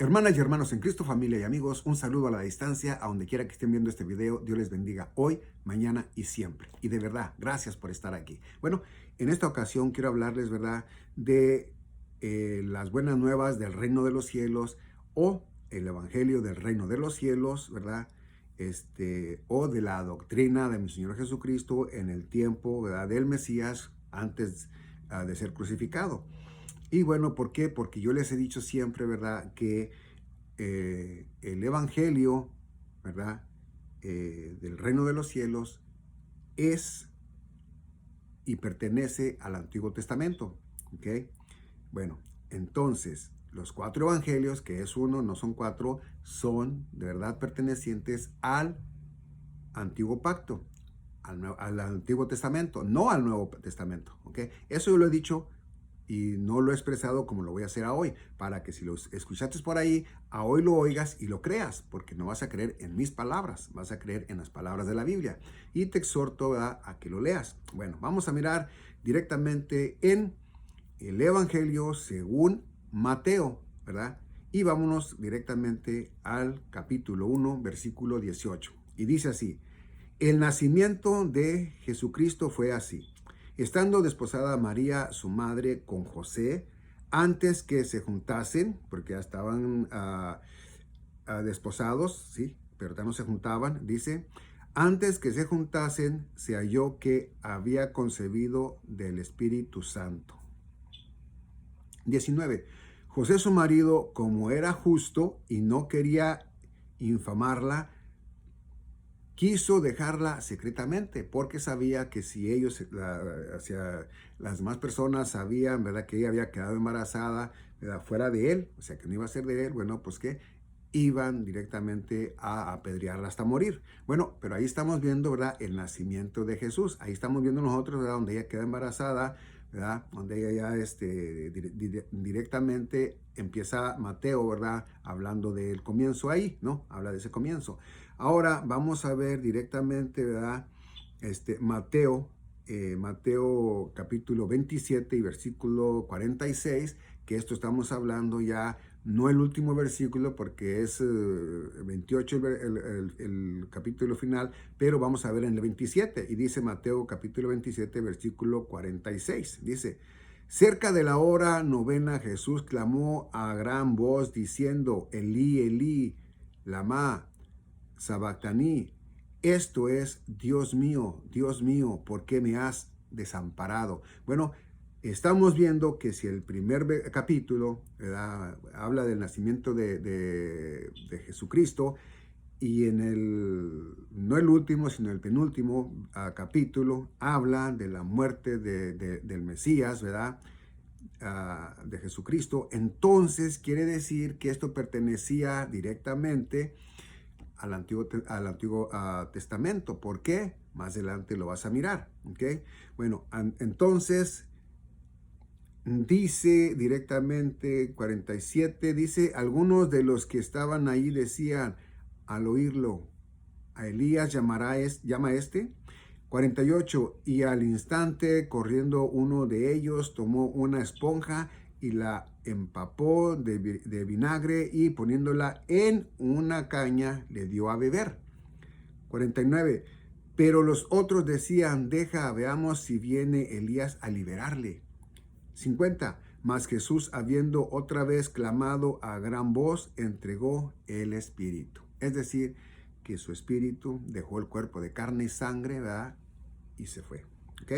Hermanas y hermanos en Cristo, familia y amigos, un saludo a la distancia, a donde quiera que estén viendo este video. Dios les bendiga hoy, mañana y siempre. Y de verdad, gracias por estar aquí. Bueno, en esta ocasión quiero hablarles, ¿verdad?, de las buenas nuevas del reino de los cielos o el evangelio del reino de los cielos, ¿verdad? O de la doctrina de mi Señor Jesucristo en el tiempo, ¿verdad?, del Mesías antes de ser crucificado. Y bueno, ¿por qué? Porque yo les he dicho siempre, ¿verdad?, que el Evangelio, ¿verdad?, del reino de los cielos es y pertenece al Antiguo Testamento, ¿ok? Bueno, entonces, los cuatro evangelios, que es uno, no son cuatro, son de verdad pertenecientes al Antiguo Pacto, al Antiguo Testamento, no al Nuevo Testamento, ¿ok? Eso yo lo he dicho y no lo he expresado como lo voy a hacer a hoy, para que si lo escuchaste por ahí, a hoy lo oigas y lo creas, porque no vas a creer en mis palabras, vas a creer en las palabras de la Biblia. Y te exhorto, ¿verdad?, a que lo leas. Bueno, vamos a mirar directamente en el Evangelio según Mateo, ¿verdad? Y vámonos directamente al capítulo 1, versículo 18. Y dice así: el nacimiento de Jesucristo fue así. Estando desposada María, su madre, con José, antes que se juntasen, porque ya estaban desposados, ¿sí? Pero ya no se juntaban, dice, antes que se juntasen, se halló que había concebido del Espíritu Santo. 19. José, su marido, como era justo y no quería infamarla, quiso dejarla secretamente, porque sabía que si ellos, hacia las demás personas sabían, ¿verdad?, que ella había quedado embarazada, ¿verdad?, fuera de él, o sea, que no iba a ser de él, bueno, pues que iban directamente a apedrearla hasta morir. Bueno, pero ahí estamos viendo, ¿verdad?, el nacimiento de Jesús. Ahí estamos viendo nosotros, ¿verdad?, donde ella queda embarazada, ¿verdad?, donde ella ya directamente empieza Mateo, ¿verdad?, hablando del comienzo ahí, ¿no? Habla de ese comienzo. Ahora vamos a ver directamente, ¿verdad?, Mateo capítulo 27 y versículo 46, que esto estamos hablando ya, no el último versículo porque es 28 el capítulo final, pero vamos a ver en el 27, y dice Mateo capítulo 27, versículo 46, dice: cerca de la hora novena, Jesús clamó a gran voz diciendo, Elí, Elí, lama sabactaní. Esto es, Dios mío, ¿por qué me has desamparado? Bueno, estamos viendo que si el primer capítulo, ¿verdad?, habla del nacimiento de Jesucristo, y en no el último, sino el penúltimo capítulo, habla de la muerte del Mesías, ¿verdad?, de Jesucristo, entonces quiere decir que esto pertenecía directamente al Antiguo Testamento. ¿Por qué? Más adelante lo vas a mirar, ¿ok? Bueno, entonces dice directamente 47, dice, algunos de los que estaban ahí decían al oírlo, a Elías llama este. 48, y al instante, corriendo uno de ellos, tomó una esponja y la empapó de vinagre y poniéndola en una caña le dio a beber. 49, pero los otros decían, deja, veamos si viene Elías a liberarle. 50, mas Jesús, habiendo otra vez clamado a gran voz, entregó el espíritu. Es decir, que su espíritu dejó el cuerpo de carne y sangre, ¿verdad?, y se fue. ¿Ok?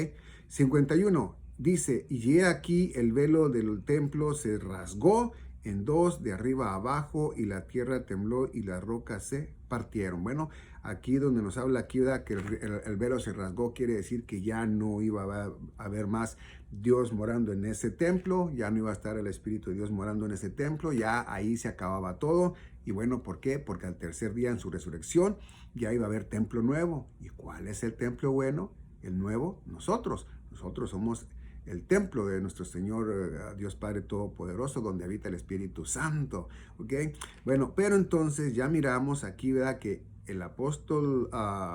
51 dice, y he aquí el velo del templo se rasgó en dos de arriba a abajo, y la tierra tembló y las rocas se partieron. Bueno, aquí donde nos habla aquí, ¿verdad?, que el velo se rasgó, quiere decir que ya no iba a haber más Dios morando en ese templo, ya no iba a estar el Espíritu de Dios morando en ese templo, ya ahí se acababa todo. Y bueno, ¿por qué? Porque al tercer día en su resurrección ya iba a haber templo nuevo. ¿Y cuál es el templo bueno? El nuevo, nosotros somos el templo de nuestro Señor Dios Padre Todopoderoso, donde habita el Espíritu Santo, ¿ok? Bueno, pero entonces ya miramos aquí, ¿verdad?, que el apóstol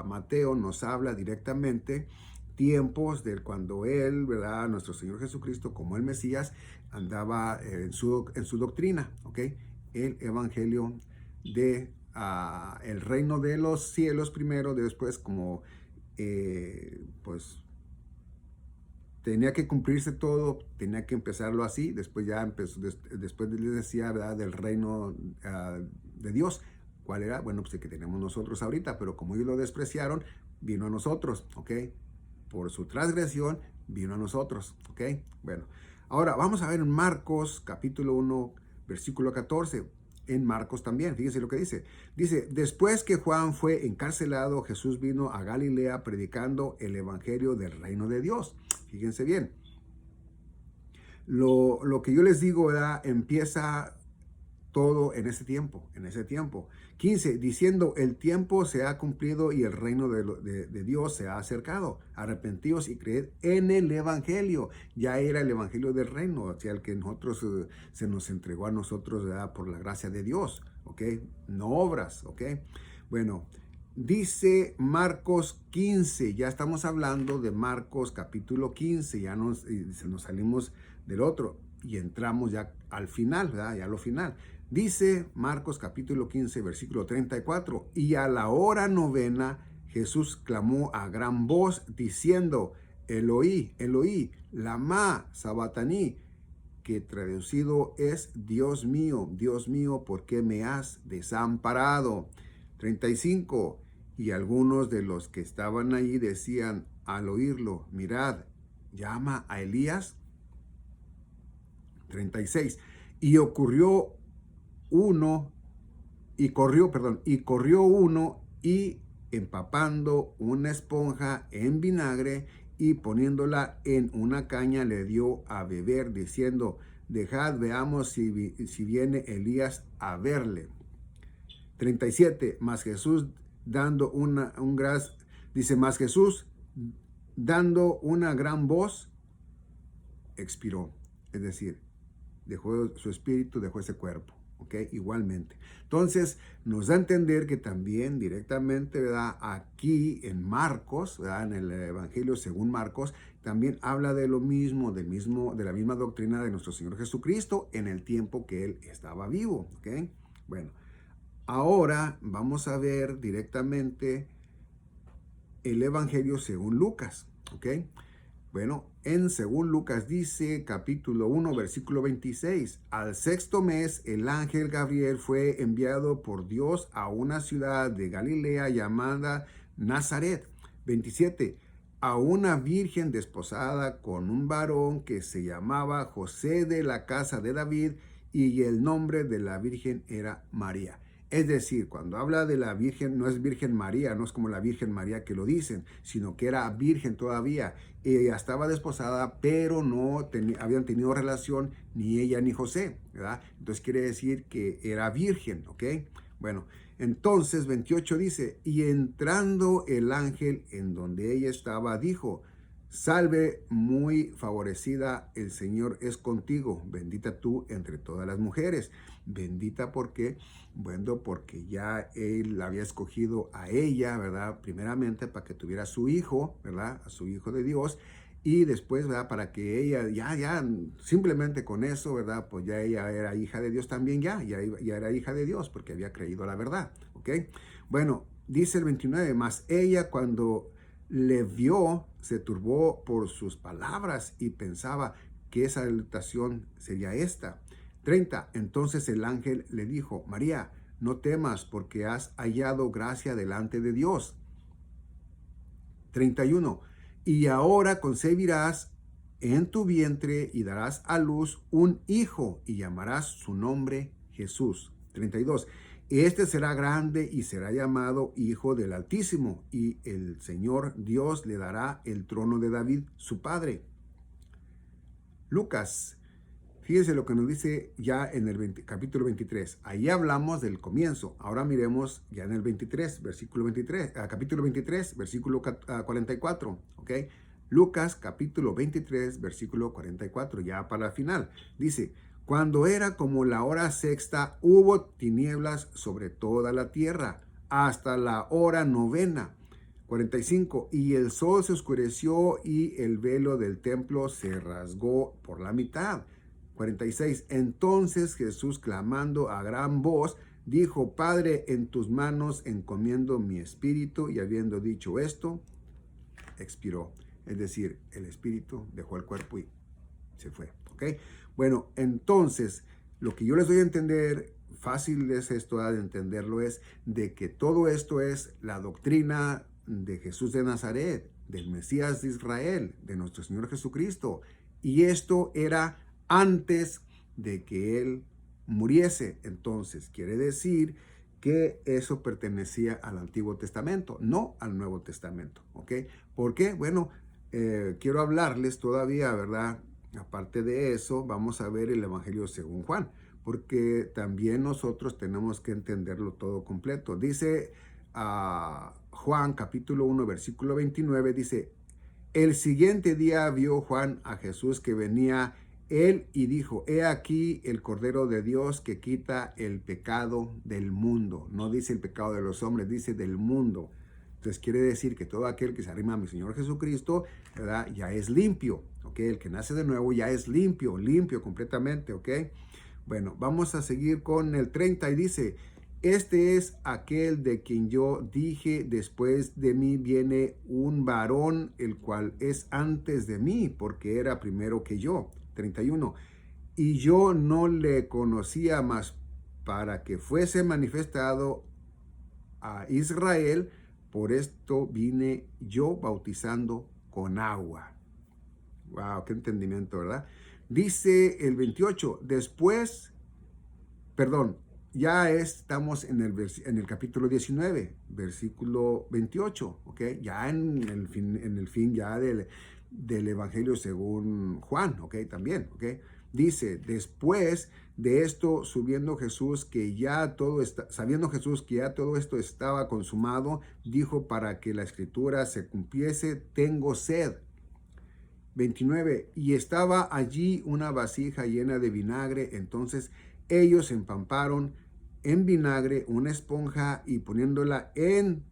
Mateo nos habla directamente tiempos de cuando él, ¿verdad?, nuestro Señor Jesucristo, como el Mesías, andaba en su doctrina, ¿ok? el evangelio de el reino de los cielos primero, después como pues tenía que cumplirse todo, tenía que empezarlo así, después ya empezó, después les decía, ¿verdad?, del reino de Dios. ¿Cuál era? Bueno, pues el que tenemos nosotros ahorita, pero como ellos lo despreciaron, vino a nosotros, ¿ok? Por su transgresión, vino a nosotros, ¿ok? Bueno, ahora vamos a ver en Marcos capítulo 1, versículo 14. En Marcos también, fíjense lo que dice. Dice, después que Juan fue encarcelado, Jesús vino a Galilea predicando el evangelio del reino de Dios. Fíjense bien. Lo que yo les digo, ¿verdad?, empieza todo en ese tiempo, 15, diciendo, el tiempo se ha cumplido y el reino de Dios se ha acercado. Arrepentíos y creed en el evangelio. Ya era el evangelio del reino, o sea, el que nosotros se nos entregó a nosotros, ¿verdad?, por la gracia de Dios, ¿ok? No obras, ¿ok? Bueno, dice Marcos 15, ya estamos hablando de Marcos capítulo 15, ya nos salimos del otro y entramos ya al final, ¿verdad? Ya a lo final. Dice Marcos capítulo 15, versículo 34, y a la hora novena Jesús clamó a gran voz diciendo, Eloí, Eloí, lama sabataní, que traducido es, Dios mío, ¿por qué me has desamparado? 35, y algunos de los que estaban allí decían al oírlo, mirad, llama a Elías. 36, y corrió uno y empapando una esponja en vinagre y poniéndola en una caña le dio a beber diciendo, dejad, veamos si viene Elías a verle. 37, más Jesús dando más Jesús dando una gran voz, expiró, es decir, dejó su espíritu, dejó ese cuerpo. ¿Ok? Igualmente. Entonces, nos da a entender que también directamente, ¿verdad?, aquí en Marcos, ¿verdad?, en el Evangelio según Marcos, también habla de lo mismo, de la misma doctrina de nuestro Señor Jesucristo en el tiempo que Él estaba vivo. ¿Ok? Bueno, ahora vamos a ver directamente el Evangelio según Lucas. ¿Ok? Bueno, según Lucas dice, capítulo 1, versículo 26, al sexto mes el ángel Gabriel fue enviado por Dios a una ciudad de Galilea llamada Nazaret. 27, a una virgen desposada con un varón que se llamaba José de la casa de David y el nombre de la virgen era María. Es decir, cuando habla de la Virgen, no es Virgen María, no es como la Virgen María que lo dicen, sino que era virgen todavía. Ella estaba desposada, pero no habían tenido relación ni ella ni José, ¿verdad? Entonces quiere decir que era virgen, ¿ok? Bueno, entonces 28 dice, y entrando el ángel en donde ella estaba, dijo, salve muy favorecida, el Señor es contigo, bendita tú entre todas las mujeres. Bendita porque, bueno, porque ya Él la había escogido a ella, ¿verdad? Primeramente para que tuviera a su hijo, ¿verdad? A su hijo de Dios. Y después, ¿verdad?, para que ella, ya, simplemente con eso, ¿verdad?, pues ya ella era hija de Dios también, ya era hija de Dios porque había creído la verdad, ¿ok? Bueno, dice el 29, más ella cuando le vio, se turbó por sus palabras y pensaba que esa salutación sería esta. 30, entonces el ángel le dijo, María, no temas porque has hallado gracia delante de Dios. 31, y ahora concebirás en tu vientre y darás a luz un hijo y llamarás su nombre Jesús. 32, este será grande y será llamado Hijo del Altísimo y el Señor Dios le dará el trono de David, su padre. Lucas, fíjense lo que nos dice ya en el capítulo 23. Ahí hablamos del comienzo. Ahora miremos ya en el 23, capítulo 23, versículo 44. ¿Ok? Lucas, capítulo 23, versículo 44, ya para el final. Dice, cuando era como la hora sexta, hubo tinieblas sobre toda la tierra, hasta la hora novena. 45, y el sol se oscureció y el velo del templo se rasgó por la mitad. 46. Entonces Jesús, clamando a gran voz, dijo: Padre, en tus manos encomiendo mi espíritu. Y habiendo dicho esto, expiró. Es decir, el espíritu dejó el cuerpo y se fue. ¿Ok? Bueno, entonces, lo que yo les doy a entender, fácil es esto de entenderlo, es de que todo esto es la doctrina de Jesús de Nazaret, del Mesías de Israel, de nuestro Señor Jesucristo. Y esto era antes de que Él muriese. Entonces, quiere decir que eso pertenecía al Antiguo Testamento, no al Nuevo Testamento. ¿Ok? ¿Por qué? Bueno, quiero hablarles todavía, ¿verdad? Aparte de eso, vamos a ver el Evangelio según Juan, porque también nosotros tenemos que entenderlo todo completo. Dice Juan capítulo 1, versículo 29, dice: el siguiente día vio Juan a Jesús que venía él y dijo: he aquí el Cordero de Dios que quita el pecado del mundo. No dice el pecado de los hombres, dice del mundo. Entonces quiere decir que todo aquel que se arrima a mi Señor Jesucristo, ¿verdad?, ya es limpio, ¿ok? El que nace de nuevo ya es limpio, limpio completamente, ¿ok? Bueno, vamos a seguir con el 30 y dice: este es aquel de quien yo dije: después de mí viene un varón, el cual es antes de mí, porque era primero que yo. 31. Y yo no le conocía, más para que fuese manifestado a Israel, por esto vine yo bautizando con agua. Wow, qué entendimiento, ¿verdad? Dice el 28, después, perdón, ya estamos en el capítulo 19, versículo 28, ¿ok? Ya en el fin ya del Evangelio según Juan, ¿ok? También, ¿ok? Dice: después de esto, sabiendo Jesús que ya todo esto estaba consumado, dijo: para que la escritura se cumpliese, tengo sed. 29. Y estaba allí una vasija llena de vinagre. Entonces ellos empaparon en vinagre una esponja y poniéndola en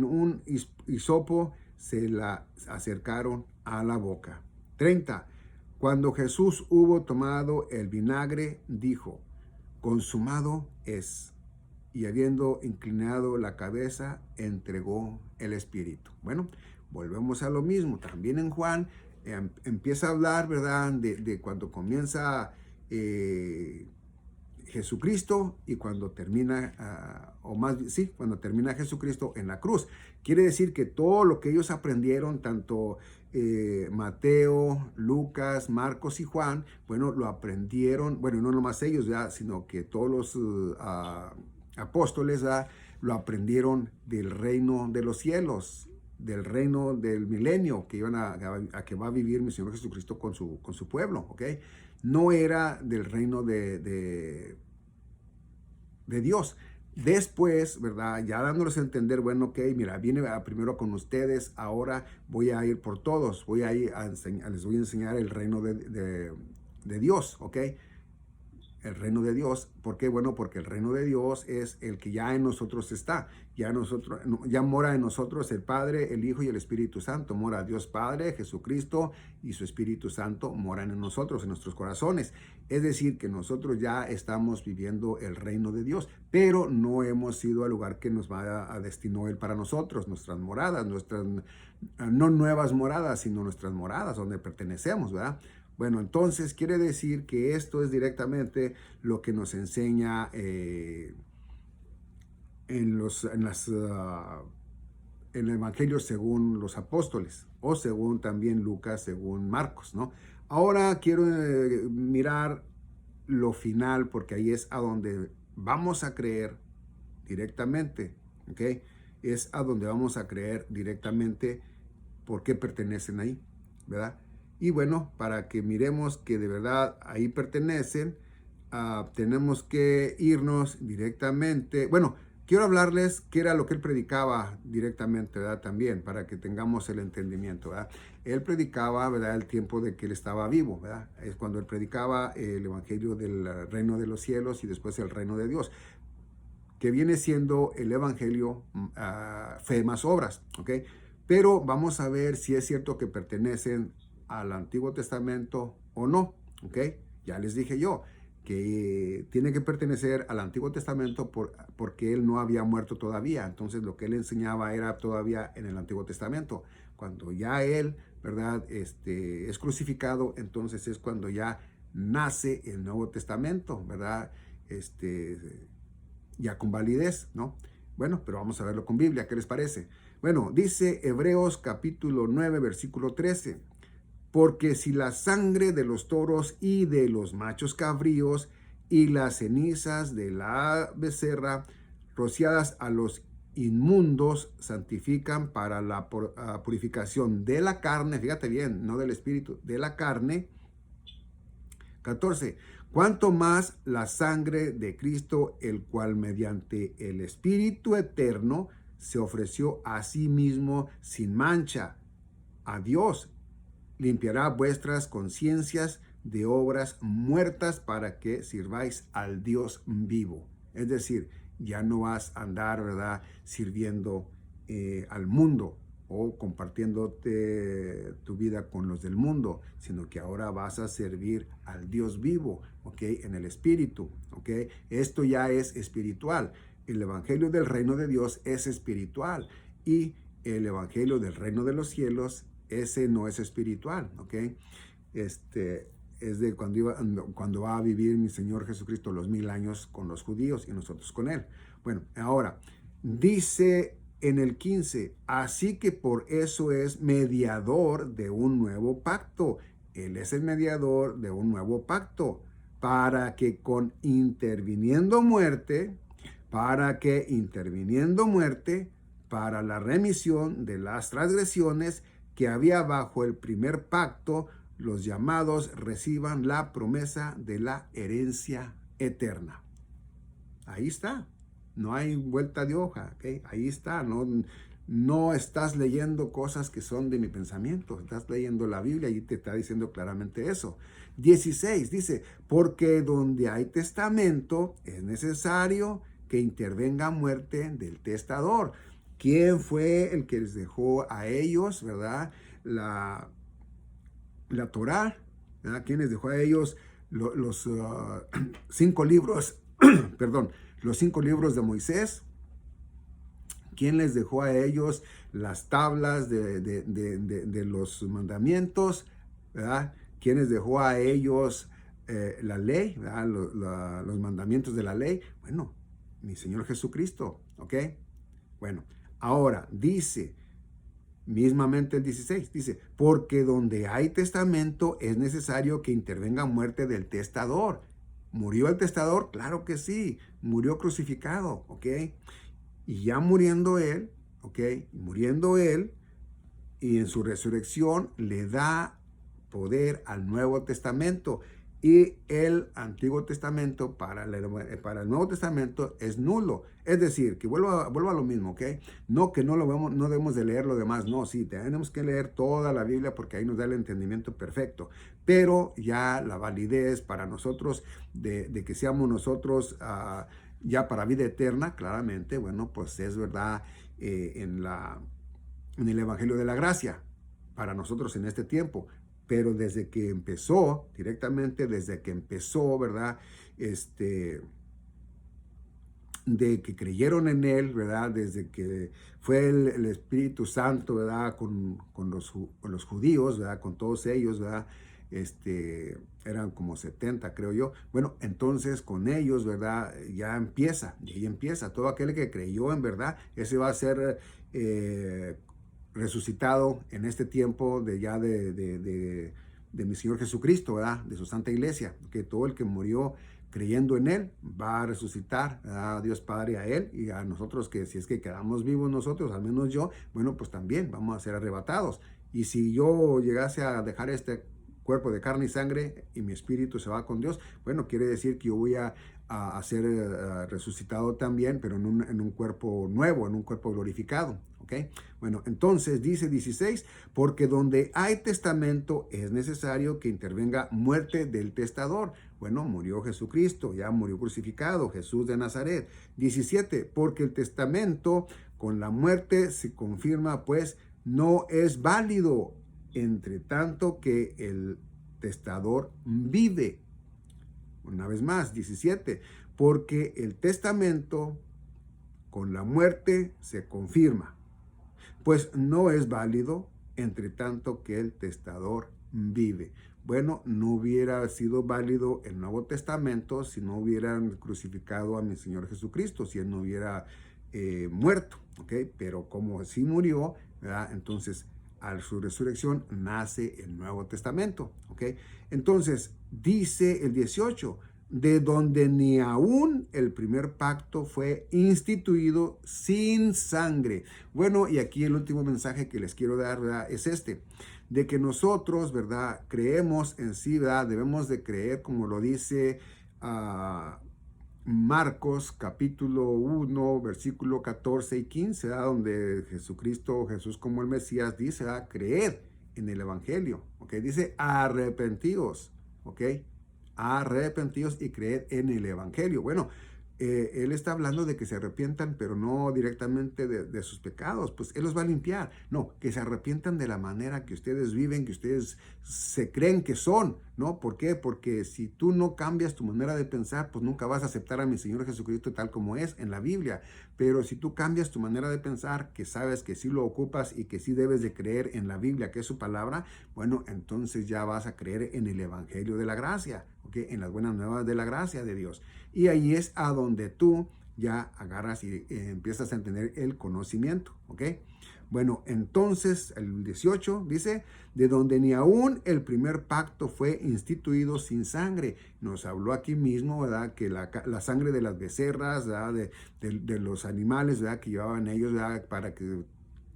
un hisopo, se la acercaron a la boca. 30. Cuando Jesús hubo tomado el vinagre, dijo: consumado es. Y habiendo inclinado la cabeza, entregó el espíritu. Bueno, volvemos a lo mismo. También en Juan empieza a hablar, ¿verdad?, de cuando comienza Jesucristo y cuando termina, cuando termina Jesucristo en la cruz. Quiere decir que todo lo que ellos aprendieron, tanto Mateo, Lucas, Marcos y Juan, bueno, lo aprendieron, bueno, no nomás ellos, ¿verdad?, sino que todos los apóstoles, ¿verdad?, lo aprendieron del reino de los cielos, del reino del milenio que iban a que va a vivir mi Señor Jesucristo con su pueblo, ¿ok? No era del reino de Dios. Después, ¿verdad?, ya dándoles a entender, bueno, ok, mira, viene primero con ustedes, ahora voy a ir por todos, voy a ir les voy a enseñar el reino de Dios, ¿ok? El reino de Dios. ¿Por qué? Bueno, porque el reino de Dios es el que ya en nosotros está. Ya mora en nosotros el Padre, el Hijo y el Espíritu Santo. Mora Dios Padre, Jesucristo y su Espíritu Santo moran en nosotros, en nuestros corazones. Es decir, que nosotros ya estamos viviendo el reino de Dios, pero no hemos ido al lugar que nos va a destinó Él para nosotros, nuestras moradas, no nuevas moradas, sino nuestras moradas, donde pertenecemos, ¿verdad? Bueno, entonces quiere decir que esto es directamente lo que nos enseña en el Evangelio según los apóstoles, o según también Lucas, según Marcos, ¿no? Ahora quiero mirar lo final, porque ahí es a donde vamos a creer directamente, ¿ok? Es a donde vamos a creer directamente por qué pertenecen ahí, ¿verdad? Y bueno, para que miremos que de verdad ahí pertenecen, tenemos que irnos directamente. Bueno, quiero hablarles qué era lo que él predicaba directamente, ¿verdad? También, para que tengamos el entendimiento, ¿verdad? Él predicaba, ¿verdad?, el tiempo de que él estaba vivo, ¿verdad? Es cuando él predicaba el evangelio del reino de los cielos y después el reino de Dios, que viene siendo el evangelio fe más obras, ¿ok? Pero vamos a ver si es cierto que pertenecen al Antiguo Testamento o no, ¿ok? Ya les dije yo que tiene que pertenecer al Antiguo Testamento porque él no había muerto todavía. Entonces lo que él enseñaba era todavía en el Antiguo Testamento. Cuando ya él, ¿verdad? Es crucificado, entonces es cuando ya nace el Nuevo Testamento, ¿verdad? Ya con validez, ¿no? Bueno, pero vamos a verlo con Biblia, ¿qué les parece? Bueno, dice Hebreos capítulo 9, versículo 13. Porque si la sangre de los toros y de los machos cabríos y las cenizas de la becerra rociadas a los inmundos santifican para la purificación de la carne, fíjate bien, no del espíritu, de la carne. 14. Cuanto más la sangre de Cristo, el cual mediante el Espíritu eterno se ofreció a sí mismo sin mancha a Dios, limpiará vuestras conciencias de obras muertas para que sirváis al Dios vivo. Es decir, ya no vas a andar, ¿verdad?, sirviendo al mundo o compartiéndote tu vida con los del mundo, sino que ahora vas a servir al Dios vivo, ¿ok? En el Espíritu, ¿ok? Esto ya es espiritual. El Evangelio del Reino de Dios es espiritual y el Evangelio del Reino de los Cielos, ese no es espiritual, ¿ok? Es de cuando va a vivir mi Señor Jesucristo los 1000 años con los judíos y nosotros con Él. Bueno, ahora, dice en el 15, así que por eso es mediador de un nuevo pacto. Él es el mediador de un nuevo pacto, para que interviniendo muerte, para la remisión de las transgresiones que había bajo el primer pacto, los llamados reciban la promesa de la herencia eterna. Ahí está. No hay vuelta de hoja, ¿okay? Ahí está. No estás leyendo cosas que son de mi pensamiento. Estás leyendo la Biblia y te está diciendo claramente eso. 16 dice, porque donde hay testamento es necesario que intervenga muerte del testador. ¿Quién fue el que les dejó a ellos, verdad, la Torá? ¿Verdad? ¿Quién les dejó a ellos los 5 libros, perdón, los 5 libros de Moisés? ¿Quién les dejó a ellos las tablas de los mandamientos? ¿Verdad? ¿Quién les dejó a ellos la ley? ¿Verdad? Los mandamientos de la ley. Bueno, mi Señor Jesucristo, ¿ok? Bueno, ahora dice, mismamente el 16, dice, porque donde hay testamento es necesario que intervenga muerte del testador. ¿Murió el testador? Claro que sí, murió crucificado, ¿ok? Y ya muriendo él, ¿ok? Muriendo él, y en su resurrección le da poder al Nuevo Testamento. Y el Antiguo Testamento para el Nuevo Testamento es nulo. Es decir, que vuelvo a lo mismo, ¿ok? No que no debemos de leer lo demás. No, sí, tenemos que leer toda la Biblia porque ahí nos da el entendimiento perfecto. Pero ya la validez para nosotros de que seamos nosotros ya para vida eterna, claramente, bueno, pues es verdad en el Evangelio de la Gracia para nosotros en este tiempo. Pero desde que empezó, directamente desde que empezó, ¿verdad? De que creyeron en Él, ¿verdad? Desde que fue el Espíritu Santo, ¿verdad? Con los judíos, ¿verdad? Con todos ellos, ¿verdad? Eran como 70, creo yo. Bueno, entonces con ellos, ¿verdad? Ya empieza, y ahí empieza. Todo aquel que creyó en verdad, ese va a ser resucitado en este tiempo de mi Señor Jesucristo, ¿verdad? De su Santa Iglesia, que todo el que murió creyendo en Él va a resucitar a Dios Padre, a Él y a nosotros, que si es que quedamos vivos nosotros, al menos yo, bueno, pues también vamos a ser arrebatados. Y si yo llegase a dejar este cuerpo de carne y sangre y mi espíritu se va con Dios, bueno, quiere decir que yo voy a ser resucitado también, pero en un cuerpo nuevo, en un cuerpo glorificado. ¿Okay? Bueno, entonces dice 16, porque donde hay testamento es necesario que intervenga muerte del testador. Bueno, murió Jesucristo, ya murió crucificado, Jesús de Nazaret. 17, porque el testamento con la muerte se confirma, pues no es válido. entre tanto que el testador vive. Una vez más, 17, porque el testamento con la muerte se confirma, pues no es válido entre tanto que el testador vive. Bueno, no hubiera sido válido el Nuevo Testamento si no hubieran crucificado a mi Señor Jesucristo, si Él no hubiera muerto, ¿ok? Pero como sí murió, ¿verdad? Entonces a su resurrección nace el Nuevo Testamento, ¿ok? Entonces dice el 18, de donde ni aún el primer pacto fue instituido sin sangre. Bueno, y aquí el último mensaje que les quiero dar, ¿verdad? Es este, de que nosotros, ¿verdad? Creemos en sí, ¿verdad? Debemos de creer, como lo dice Marcos capítulo 1, versículo 14 y 15, ¿verdad? Donde Jesús como el Mesías dice, ¿verdad? Creed en el Evangelio, ¿ok? Dice arrepentíos, ¿ok? Arrepentíos y creed en el Evangelio. Bueno, él está hablando de que se arrepientan, pero no directamente de sus pecados, pues Él los va a limpiar. No, que se arrepientan de la manera que ustedes viven, que ustedes se creen que son, ¿no? ¿Por qué? Porque si tú no cambias tu manera de pensar, pues nunca vas a aceptar a mi Señor Jesucristo tal como es en la Biblia. Pero si tú cambias tu manera de pensar, que sabes que sí lo ocupas y que sí debes de creer en la Biblia, que es su palabra, bueno, entonces ya vas a creer en el Evangelio de la gracia, ¿ok? En las buenas nuevas de la gracia de Dios. Y ahí es a donde tú ya agarras y empiezas a tener el conocimiento, ¿ok? Bueno, entonces el 18 dice, de donde ni aún el primer pacto fue instituido sin sangre. Nos habló aquí mismo, ¿verdad? Que la sangre de las becerras, ¿verdad? De los animales, ¿verdad? Que llevaban ellos, ¿verdad? Para que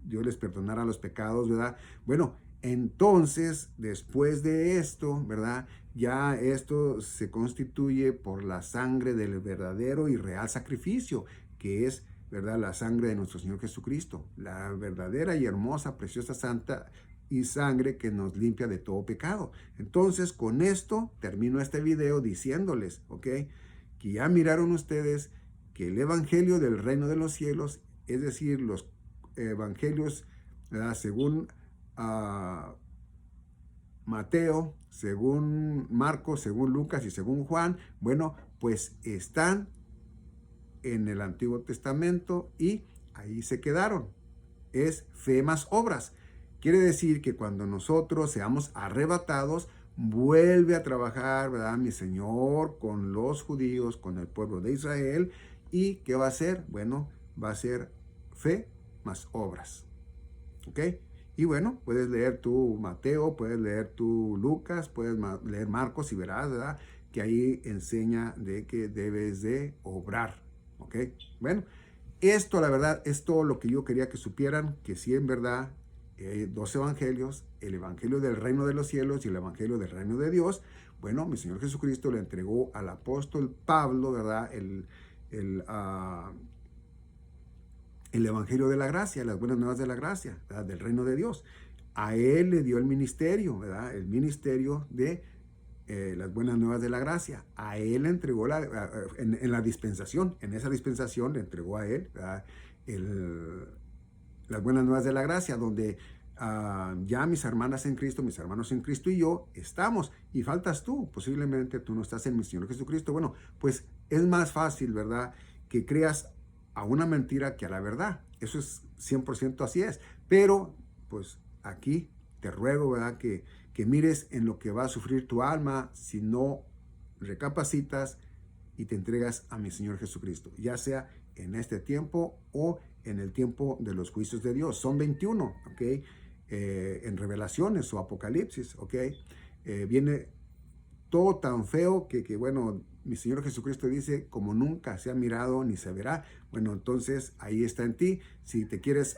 Dios les perdonara los pecados, ¿verdad? Bueno, entonces, después de esto, ¿verdad? Ya esto se constituye por la sangre del verdadero y real sacrificio, que es, ¿verdad? La sangre de nuestro Señor Jesucristo, la verdadera y hermosa, preciosa, santa y sangre que nos limpia de todo pecado. Entonces, con esto termino este video diciéndoles, ¿ok? Que ya miraron ustedes que el evangelio del reino de los cielos, es decir, los evangelios, ¿verdad? Según Mateo, según Marcos, según Lucas y según Juan, bueno, pues están en el Antiguo Testamento y ahí se quedaron. Es fe más obras. Quiere decir que cuando nosotros seamos arrebatados, vuelve a trabajar, ¿verdad? Mi Señor con los judíos, con el pueblo de Israel. ¿Y qué va a hacer? Bueno, va a ser fe más obras. ¿Ok? Y bueno, puedes leer tú Mateo, puedes leer tú Lucas, puedes leer Marcos y verás, ¿verdad? Que ahí enseña de que debes de obrar. ¿Ok? Bueno, esto la verdad es todo lo que yo quería que supieran, que sí en verdad dos evangelios, el evangelio del reino de los cielos y el evangelio del reino de Dios. Bueno, mi Señor Jesucristo le entregó al apóstol Pablo, ¿verdad? El evangelio de la gracia, las buenas nuevas de la gracia, ¿verdad? Del reino de Dios. A él le dio el ministerio, ¿verdad? El ministerio de las buenas nuevas de la gracia. A él le entregó en la dispensación, en esa dispensación le entregó a él, ¿verdad? Las buenas nuevas de la gracia, donde ya mis hermanas en Cristo, mis hermanos en Cristo y yo estamos, y faltas tú, posiblemente tú no estás en mi Señor Jesucristo. Bueno, pues es más fácil, ¿verdad? Que creas a una mentira que a la verdad. Eso es 100% así es. Pero, pues aquí te ruego, ¿verdad? Que mires en lo que va a sufrir tu alma si no recapacitas y te entregas a mi Señor Jesucristo, ya sea en este tiempo o en el tiempo de los juicios de Dios. Son 21, ¿ok? En Revelaciones o Apocalipsis, ¿ok? Viene todo tan feo que, bueno, mi Señor Jesucristo dice, como nunca se ha mirado ni se verá. Bueno, entonces ahí está en ti, si te quieres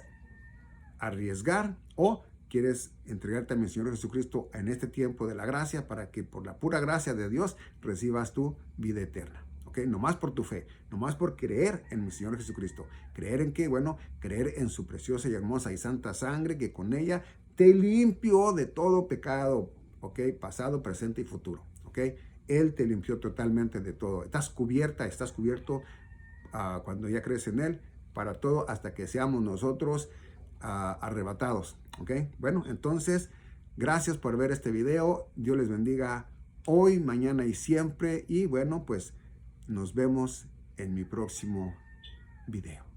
arriesgar o quieres entregarte a mi Señor Jesucristo en este tiempo de la gracia para que por la pura gracia de Dios recibas tu vida eterna. ¿Ok? Nomás por tu fe, nomás por creer en mi Señor Jesucristo. ¿Creer en qué? Bueno, creer en su preciosa y hermosa y santa sangre que con ella te limpió de todo pecado, ¿ok? Pasado, presente y futuro, ¿ok? Él te limpió totalmente de todo. Estás cubierta, estás cubierto cuando ya crees en Él para todo hasta que seamos nosotros arrebatados, ¿ok? Bueno, entonces Gracias por ver este video. Dios les bendiga hoy, mañana y siempre. Y bueno, pues nos vemos en mi próximo video.